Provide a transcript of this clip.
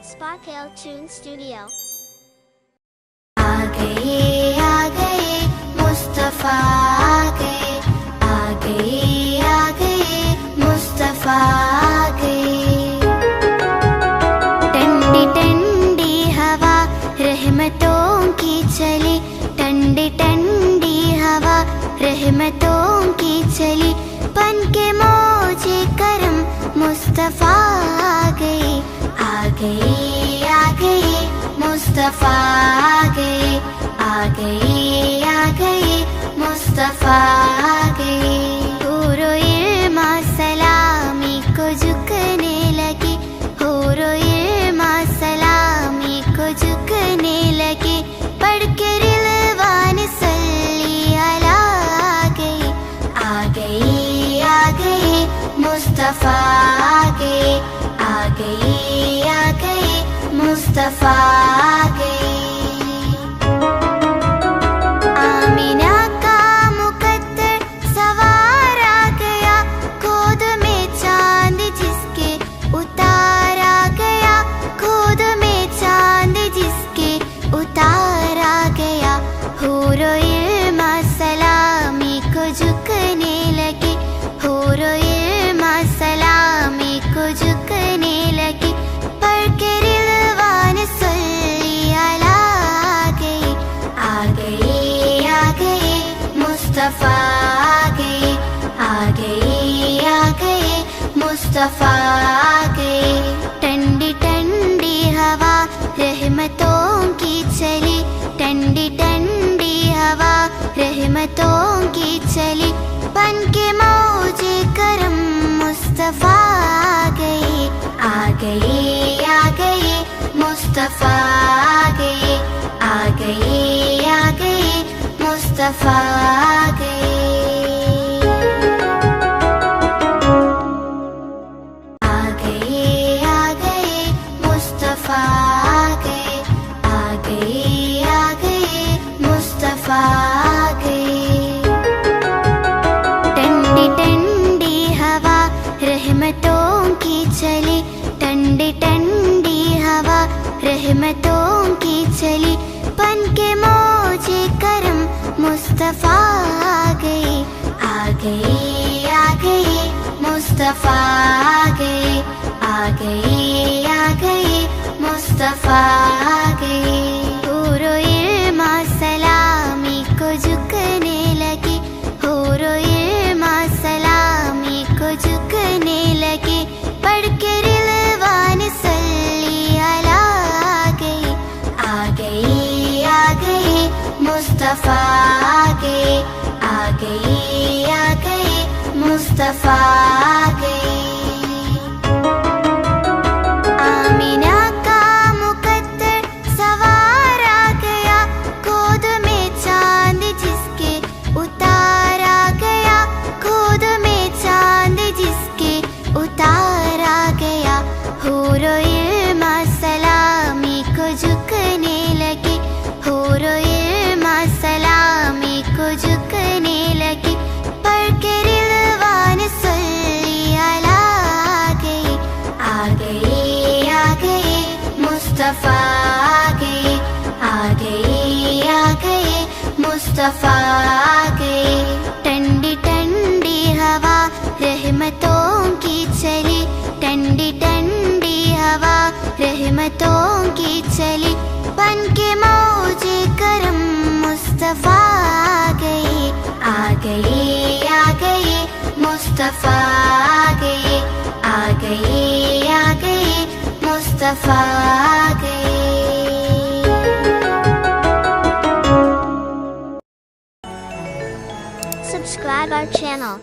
Sparkle Tune Studio। आ गए मुस्तफा आ गए मुस्तफा आ गए। ठंडी ठंडी हवा रहमतों की चली, ठंडी ठंडी हवा रहमतों की चली, बन के मौजे करम मुस्तफा आ गए मुस्तफा आ गए मुस्तफा आ गए। हूरो इल्मा सलामी को झुकने लगे, हूरो इल्मा सलामी को झुकने लगे, पढ़ के रिलवान सल्ली अला आ गए मुस्तफा आ गए मुस्तफा आ गए। आमीना का मुकद्दर सवार आ गया, गोद में चांद जिसके उतार आ गया, गोद में चांद जिसके उतार आ गया। हूरो इल्मा सलामी को झुकने लगे, हूरो इल्मा सलामी को झुकने लगे, पढ़ के रिलवान सल्ली अला आ गए मुस्तफा आ गए मुस्तफा आ गए। ठंडी ठंडी हवा रहमतों की चली, ठंडी ठंडी हवा रहमतों की चली, बन के मौजे करम मुस्तफा आ गए मुस्तफा आ गए मुस्तफा आ गए। आ गए मुस्तफा आ गए मुस्तफा आ गए। ठंडी ठंडी हवा रहमतों की चली, ठंडी ठंडी हवा रहमतों की चली, बन के मौजे करम मुस्तफा आ गए मुस्तफा आ गए मुस्तफा आ गए। हूरो इल्मा सलामी को झुकने लगे, हूरो इल्मा सलामी को झुकने लगे, पढ़ के रिलवान सल्ली अला आ गए मुस्तफा आ गए मुस्तफा आ गए। आमीना का मुकद्दर सवार आ गया, गोद में चांद जिसके उतार आ गया, गोद में चांद जिसके उतार आ गया। हूरो इल्मा सलामी को झुकने लगे, हूरो इल्मा सलामी को झुकने लगे, पढ़ के रिलवान सल्ली अला आ गए मुस्तफा आ गए मुस्तफा आ गए। ठंडी ठंडी हवा रहमतों की चली, ठंडी ठंडी हवा रहमतों की चली, बन के मौजे करम मुस्तफा आ गए मुस्तफा आ गए मुस्तफा आ गए। Subscribe our channel